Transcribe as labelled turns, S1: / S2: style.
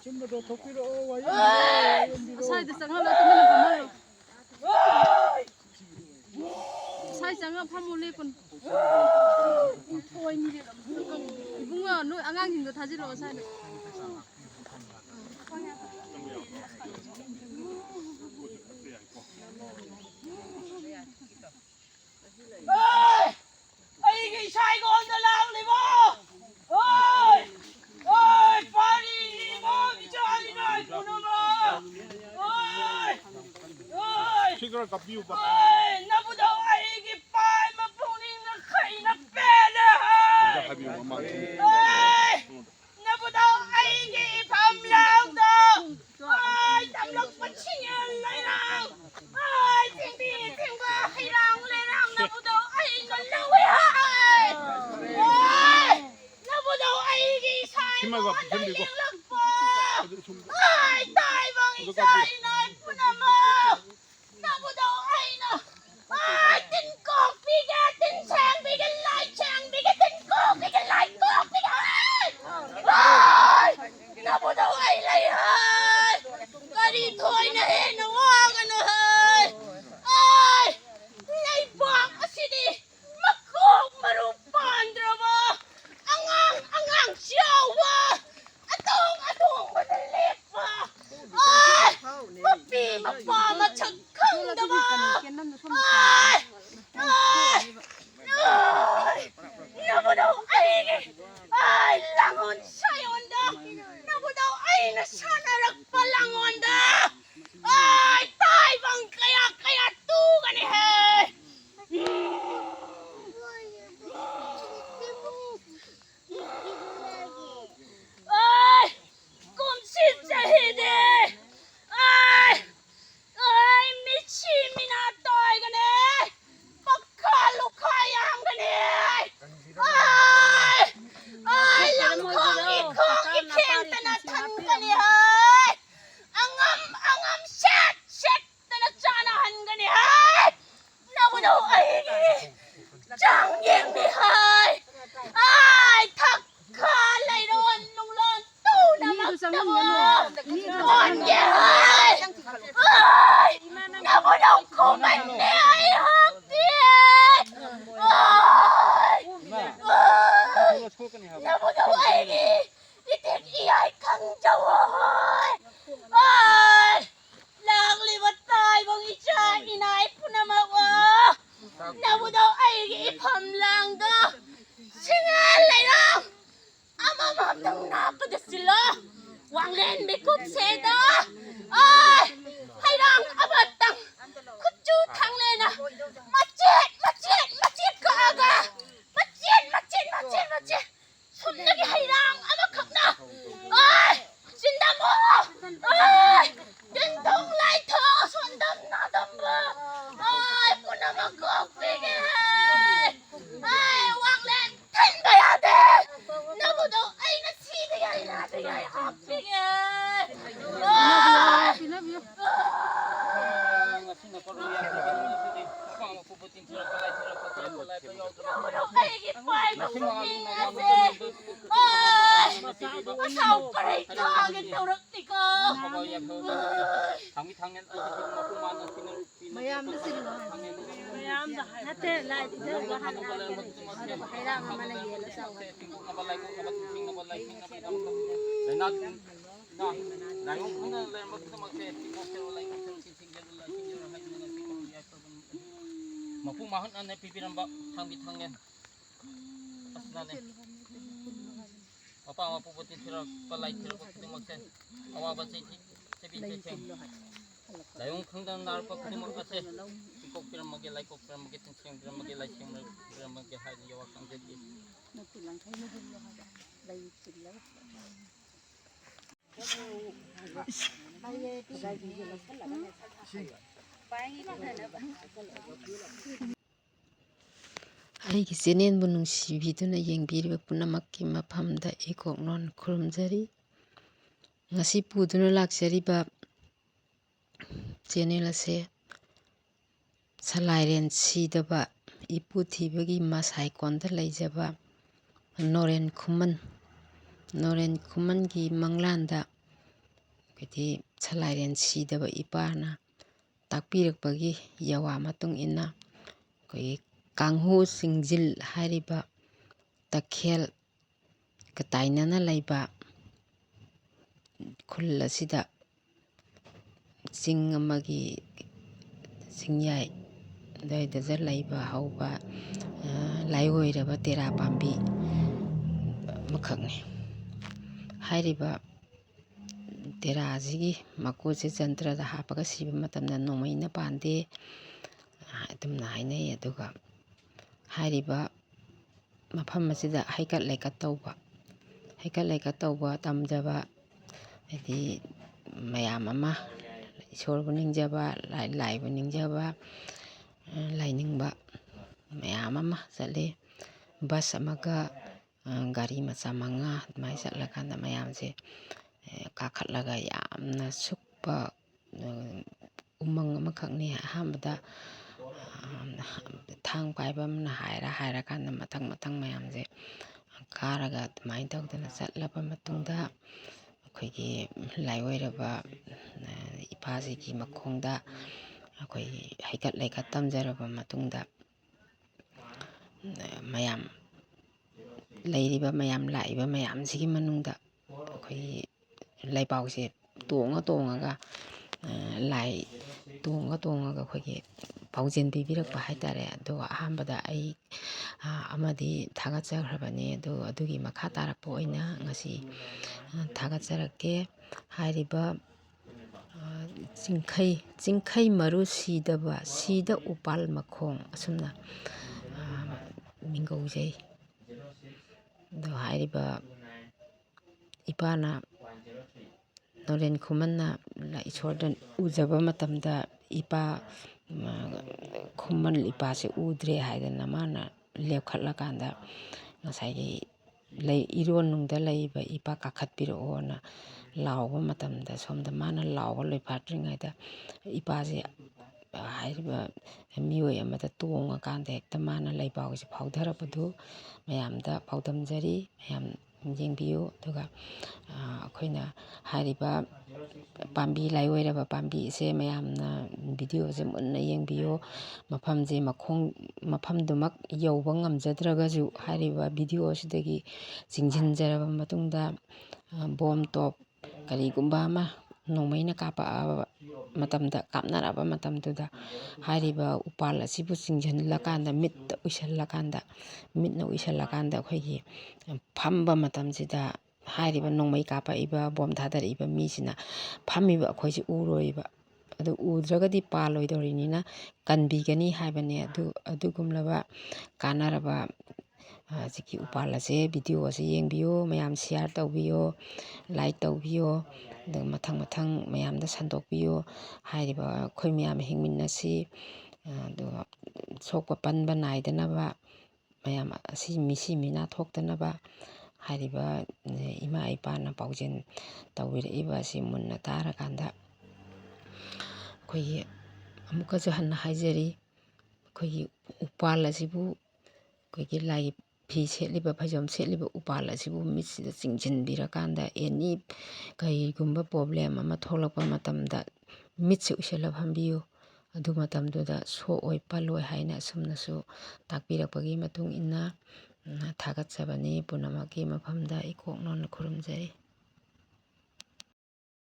S1: 좀더 덮기로 와요.
S2: 사이드 장갑 나도 사이드 장갑 파몰레 건 오이니 이bunga no angang 다 지러 사이드
S3: ai cái sai con ra lang đi bố ơi ơi pa đi bố đi chơi đi này cô nó ơi ơi
S1: 시그널 갑비우 봐.
S3: ơi nó bắt đầu ai cái pai mà phụ nữ nó khai nó bè nè
S1: 갑비우 엄마.
S3: ơi nó bắt đầu ai cái phàm lang đó ơi tạm lộc bắt chinh lại lang ơi tiếng ba hay lang lại lang nó bắt đầu ai nó lâu ơi ơi nó bắt đầu ai cái sai
S1: 힘마가 힘들고.
S3: ơi tai bằng cái sai này phụ nữ nó bắt đầu ai nó ơi tin cột bị cái tin sang bị cái lại sang bị cái tin cột bị cái lại cột bị cái ơi nó bắt đầu ai lại ơi cái đi thôi nè nó hoa cái nó ơi ơi này bạc ở sini makuk merupan drama angang siaw atong madalit pa ơi mapi mapa machakang dama ơi ơi ơi nó bắt đầu ai ơi langon sayon da nó bắt đầu ai na sana rakpa langon da ơi tai bang kaya tu kan ni he ơi kum sit jahide ơi ơi michi mina toy kan ni pakkalu khayam kan ni ơi ơi lang khong i khem ta na than kan ni ơi angam set ta na chana han kan ni ơi nó bắt đầu ai chẳng yên đi hơi ai thật khá lấy đồn lung lên tu nà mắc đâm con nhé hơi ơi nó bắt đầu khổ mạnh nè ai học tiết ơi nó bắt đầu ai đi tiết ý ai khăn châu ơi ơi lạc li bắt tay bằng ý cha ý này phụ nà mắc ơi nó bắt đầu ai cái phẩm lang đó xin lại đâu ama tang napada sila wang len be kut se da ai hay dang abatang kuchu thang le na macet ka aga macet sun lagi hay dang ama khak na ai sin dam mo ai din dong lai tho sun dam na dam ba ai puna makok pige ai wang len than ba ya de nó bắt đầu ai nó xí cái này học cái sao cái này cho cái tàu đất thì cơ
S4: thằng thằng này mà cũng mang nó
S2: mayam da sila mayam da hate lai de ga han hay ra ma na ye la saw
S4: nabalay ko nabalay na na yung hanggang lang magse pero like mapumahon an pipiran ba thang bitang yan aslan apa mapuputin sila palay sila ko magse awa ba sa biteng layong hanggang narpa ko magkase kok piran magilay kok piran magitin siyang piran magilay siyang piran magihay yawak ang jadi
S2: nagtilang kay mo ha lay sila
S5: ꯑꯩꯒꯤ ꯆꯦꯅꯦꯜꯕꯨ ꯅꯨꯡꯁꯤꯕꯤꯗꯨꯅ ꯌꯦꯡꯕꯤꯔꯤꯕ ꯄꯨꯝꯅꯃꯛꯀꯤ ꯃꯐꯝꯗ ꯏꯀꯣꯛꯂꯣꯟ ꯈꯨꯔꯨꯝꯖꯔꯤ ꯉꯁꯤ ꯄꯨꯗꯨꯅ ꯂꯥꯛꯆꯔꯤꯕ channel ꯑꯁꯦ ꯁꯂꯥꯏꯔꯦꯟ ꯁꯤꯗꯕ ꯏꯄꯨ ꯊꯤꯕꯒꯤ ꯃꯁꯥꯏꯀꯣꯟꯗ ꯂꯩꯖꯕ ꯅꯣꯔꯦꯟ ꯈꯨꯃꯟꯒꯤ ꯃꯪꯂꯥꯟꯗ ꯑꯩꯈꯣꯏꯗꯤ ꯁꯂꯥꯏꯔꯦꯟ ꯁꯤꯗꯕ ꯏꯄꯥꯅ ꯇꯥꯛꯄꯤꯔꯛꯄꯒꯤ ꯌꯋꯥ ꯃꯇꯨꯡ ꯏꯟꯅ ꯑꯩꯈꯣꯏꯒꯤ ꯀꯥꯡꯍꯨ ꯆꯤꯡꯖꯤꯜ ꯍꯥꯏꯔꯤꯕ ꯇꯈꯦꯜꯒ ꯇꯥꯏꯅꯅ ꯂꯩꯕ ꯈꯨꯜ ꯑꯁꯤꯗ ꯆꯤꯡ ꯑꯃꯒꯤ ꯆꯤꯡꯌꯥꯏ ꯑꯗꯨꯋꯥꯏꯗ ꯂꯩꯕ ꯍꯧꯕ ꯂꯥꯏꯑꯣꯏꯔꯕ ꯇꯦꯔꯥ ꯄꯥꯝꯕꯤ ꯑꯃꯈꯛꯅꯤ꯫ ꯍꯥꯏꯔꯤꯕ ꯇꯦꯔꯥ ꯑꯁꯤꯒꯤ ꯃꯀꯨꯁꯦ ꯖꯟꯇ꯭ꯔꯗ ꯍꯥꯞꯄꯒ ꯁꯤꯕ ꯃꯇꯝꯗ ꯅꯣꯡꯃꯩꯅ ꯄꯥꯟꯗꯦ ꯑꯗꯨꯝꯅ ꯍꯥꯏꯅꯩ꯫ ꯑꯗꯨꯒ ꯍꯥꯏꯔꯤꯕ ꯃꯐꯝ ꯑꯁꯤꯗ ꯍꯩꯀꯠ ꯂꯩꯀꯠ ꯇꯧꯕ ꯇꯝꯖꯕ ꯍꯥꯏꯗꯤ ꯃꯌꯥꯝ ꯑꯃ ꯏꯁꯣꯔꯕꯨ ꯅꯤꯡꯖꯕ ꯂꯥꯏꯕꯨ ꯅꯤꯡꯖꯕ ꯂꯥꯏꯅꯤꯡꯕ ꯃꯌꯥꯝ ꯑꯃ ꯆꯠꯂꯤ꯫ ꯕꯁ ꯑꯃꯒ ꯒꯥꯔꯤ ꯃꯆꯥ 5 ꯑꯗꯨꯃꯥꯏꯅ ꯆꯠꯂꯀꯥꯟꯗ ꯃꯌꯥꯝꯁꯦ ꯀꯥꯈꯠꯂꯒ ꯌꯥꯝꯅ ꯁꯨꯛꯄ ꯎꯃꯪ ꯑꯃꯈꯛꯅꯤ꯫ ꯑꯍꯥꯟꯕꯗ ꯊꯥꯡ ꯄꯥꯏꯕ ꯑꯃꯅ ꯍꯥꯏꯔꯀꯥꯟꯗ ꯃꯊꯪ ꯃꯌꯥꯝꯁꯦ ꯀꯥꯔꯒ ꯑꯗꯨꯃꯥꯏꯅ ꯇꯧꯗꯅ ꯆꯠꯂꯕ ꯃꯇꯨꯡꯗ ꯑꯩꯈꯣꯏꯒꯤ ꯂꯥꯏꯑꯣꯏꯔꯕ ꯏꯄꯥꯁꯤꯒꯤ ꯃꯈꯣꯡꯗ ꯑꯩꯈꯣꯏꯒꯤ ꯍꯩꯀꯠ ꯂꯩꯀꯠ ꯇꯝꯖꯔꯕ ꯃꯇꯨꯡꯗ ꯃꯌꯥꯝ ꯂꯩꯔꯤꯕ ꯃꯌꯥꯝ ꯂꯥꯛꯏꯕ ꯃꯌꯥꯝꯁꯤꯒꯤ ꯃꯅꯨꯡꯗ ꯑꯩꯈꯣꯏꯒꯤ ꯂꯩꯕꯥꯛꯁꯦ ꯇꯣꯡꯉꯒ ꯂꯥꯏ ꯇꯣꯡꯉꯒ ꯑꯩꯈꯣꯏꯒꯤ ꯄꯥꯎꯖꯦꯜ ꯄꯤꯕꯤꯔꯛꯄ ꯍꯥꯏꯇꯥꯔꯦ꯫ ꯑꯗꯨꯒ ꯑꯍꯥꯟꯕꯗ ꯑꯩ ꯑꯃꯗꯤ ꯊꯥꯒꯠꯆꯈ꯭ꯔꯕꯅꯤ ꯑꯗꯨꯒꯤ ꯃꯈꯥ ꯇꯥꯔꯛꯄ ꯑꯣꯏꯅ ꯉꯁꯤ ꯊꯥꯒꯠꯆꯔꯛꯀꯦ꯫ ꯍꯥꯏꯔꯤꯕ ꯆꯤꯡꯈꯩ ꯃꯔꯨ ꯁꯤꯗ ꯎꯄꯥꯜ ꯃꯈꯣꯡ ꯑꯁꯨꯝꯅ ꯃꯤꯡꯒꯧꯖꯩ꯫ ꯑꯗꯣ ꯍꯥꯏꯔꯤꯕ ꯏꯄꯥꯅ ꯅꯣꯔꯦꯟ ꯈꯨꯃꯟꯅ ꯏꯁꯣꯔꯗ ꯎꯖꯕ ꯃꯇꯝꯗ ꯈꯨꯃꯟ ꯏꯄꯥꯁꯦ ꯎꯗ꯭ꯔꯦ ꯍꯥꯏꯗꯅ ꯃꯥꯅ ꯂꯦꯞꯈꯠꯂꯀꯥꯟꯗ ꯉꯁꯥꯏꯒꯤ ꯏꯔꯣꯟꯅꯨꯡꯗ ꯂꯩꯕ ꯏꯄꯥ ꯀꯥꯈꯠꯄꯤꯔꯛꯑꯣꯅ ꯂꯥꯎꯕ ꯃꯇꯝꯗ ꯁꯣꯝꯗ ꯃꯥꯅ ꯂꯥꯎꯕ ꯂꯣꯏꯐꯥꯠꯇ꯭ꯔꯤꯉꯩꯗ ꯏꯄꯥꯁꯦ ꯍꯥꯏꯔꯤꯕ ꯃꯤꯑꯣꯏ ꯑꯃꯗ ꯇꯣꯡꯉꯀꯥꯟꯗ ꯍꯦꯛꯇ ꯃꯥꯅ ꯂꯩꯕꯥꯛꯁꯦ ꯐꯥꯎꯊꯔꯛꯄꯗꯨ ꯃꯌꯥꯝꯗ ꯄꯥꯎꯗꯝꯖꯔꯤ꯫ ꯃꯌꯥꯝ ꯌꯦꯡꯕꯤꯌꯨ꯫ ꯑꯗꯨꯒ ꯑꯩꯈꯣꯏꯅ ꯍꯥꯏꯔꯤꯕ ꯄꯥꯝꯕꯤ ꯂꯥꯏꯑꯣꯏꯔꯕ ꯄꯥꯝꯕꯤꯁꯦ ꯃꯌꯥꯝꯅ ꯚꯤꯗꯤꯑꯣꯁꯦ ꯃꯨꯟꯅ ꯌꯦꯡꯕꯤꯌꯨ꯫ ꯃꯐꯝꯗꯨꯃꯛ ꯌꯧꯕ ꯉꯝꯖꯗ꯭ꯔꯒꯁꯨ ꯍꯥꯏꯔꯤꯕ ꯚꯤꯗꯤꯑꯣꯁꯤꯗꯒꯤ ꯆꯤꯡꯁꯤꯟꯖꯔꯕ ꯃꯇꯨꯡꯗ ꯕꯣꯝ ꯇꯣꯞ ꯀꯔꯤꯒꯨꯝꯕ ꯑꯃ ꯅꯣꯡꯃꯩꯅ ꯀꯥꯞꯅꯔꯕ ꯃꯇꯝꯗꯨꯗ ꯍꯥꯏꯔꯤꯕ ꯎꯄꯥꯜ ꯑꯁꯤꯕꯨ ꯆꯤꯡꯁꯤꯜꯂꯀꯥꯟꯗ ꯃꯤꯠꯅ ꯎꯏꯁꯜꯂꯀꯥꯟꯗ ꯑꯩꯈꯣꯏꯒꯤ ꯐꯝꯕ ꯃꯇꯝꯁꯤꯗ ꯍꯥꯏꯔꯤꯕ ꯅꯣꯡꯃꯩ ꯀꯥꯞꯄꯛꯏꯕ ꯕꯣꯝ ꯊꯥꯗꯔꯛꯏꯕ ꯃꯤꯁꯤꯅ ꯐꯝꯃꯤꯕ ꯑꯩꯈꯣꯏꯁꯤ ꯎꯔꯣꯏꯕ꯫ ꯑꯗꯨ ꯎꯗ꯭ꯔꯒꯗꯤ ꯄꯥꯜꯂꯣꯏꯗꯧꯔꯤꯅꯤꯅ ꯀꯟꯕꯤꯒꯅꯤ ꯍꯥꯏꯕꯅꯦ꯫ ꯑꯗꯨꯒꯨꯝꯂꯕ ꯀꯥꯟꯅꯔꯕ ꯍꯧꯖꯤꯛꯀꯤ ꯎꯄꯥꯜ ꯑꯁꯦ ꯚꯤꯗꯤꯑꯣ ꯑꯁꯤ ꯌꯦꯡꯕꯤꯌꯨ꯫ ꯃꯌꯥꯝ ꯁꯤꯌꯥꯔ ꯇꯧꯕꯤꯌꯨ, ꯂꯥꯏꯛ ꯇꯧꯕꯤꯌꯨ, ꯑꯗꯨꯒ ꯃꯊꯪ ꯃꯌꯥꯝꯗ ꯁꯟꯗꯣꯛꯄꯤꯌꯨ꯫ ꯍꯥꯏꯔꯤꯕ ꯑꯩꯈꯣꯏ ꯃꯌꯥꯝ ꯍꯤꯡꯃꯤꯟꯅꯁꯤ ꯑꯗꯨꯒ ꯁꯣꯛꯄ ꯄꯟꯕ ꯅꯥꯏꯗꯅꯕ ꯃꯌꯥꯝ ꯑꯁꯤ ꯃꯤꯁꯤ ꯃꯤꯅꯥ ꯊꯣꯛꯇꯅꯕ ꯍꯥꯏꯔꯤꯕ ꯏꯃꯥ ꯏꯄꯥꯅ ꯄꯥꯎꯖꯦꯜ ꯇꯧꯕꯤꯔꯛꯏꯕ ꯑꯁꯤ ꯃꯨꯟꯅ ꯇꯥꯔꯀꯥꯟꯗ ꯑꯩꯈꯣꯏꯒꯤ ꯑꯃꯨꯛꯀꯁꯨ ꯍꯟꯅ ꯍꯥꯏꯖꯔꯤ ꯑꯩꯈꯣꯏꯒꯤ ꯎꯄꯥꯜ ꯑꯁꯤꯕꯨ ꯑꯩꯈꯣꯏꯒꯤ ꯂꯥꯏ ꯐꯤ ꯁꯦꯠꯂꯤꯕ ꯐꯩꯖꯣꯝ ꯁꯦꯠꯂꯤꯕ ꯎꯄꯥꯜ ꯑꯁꯤꯕꯨ ꯃꯤꯠꯁꯤꯗ ꯆꯤꯡꯁꯤꯟꯕꯤꯔꯀꯥꯟꯗ ꯑꯦꯅꯤ ꯀꯔꯤꯒꯨꯝꯕ ꯄ꯭ꯔꯣꯕ꯭ꯂꯦꯝ ꯑꯃ ꯊꯣꯛꯂꯛꯄ ꯃꯇꯝꯗ ꯃꯤꯠꯁꯦ ꯎꯏꯁꯜꯂ ꯐꯝꯕꯤꯌꯨ꯫ ꯑꯗꯨ ꯃꯇꯝꯗꯨꯗ ꯁꯣꯛꯑꯣꯏ ꯄꯜꯂꯣꯏ ꯍꯥꯏꯅ ꯑꯁꯨꯝꯅꯁꯨ ꯇꯥꯛꯄꯤꯔꯛꯄꯒꯤ ꯃꯇꯨꯡ ꯏꯟꯅ ꯊꯥꯒꯠꯆꯕꯅꯤ꯫ ꯄꯨꯝꯅꯃꯛꯀꯤ ꯃꯐꯝꯗ ꯏꯀꯣꯛ ꯅꯣꯟꯅ ꯈꯨꯔꯨꯝꯖꯔꯤ꯫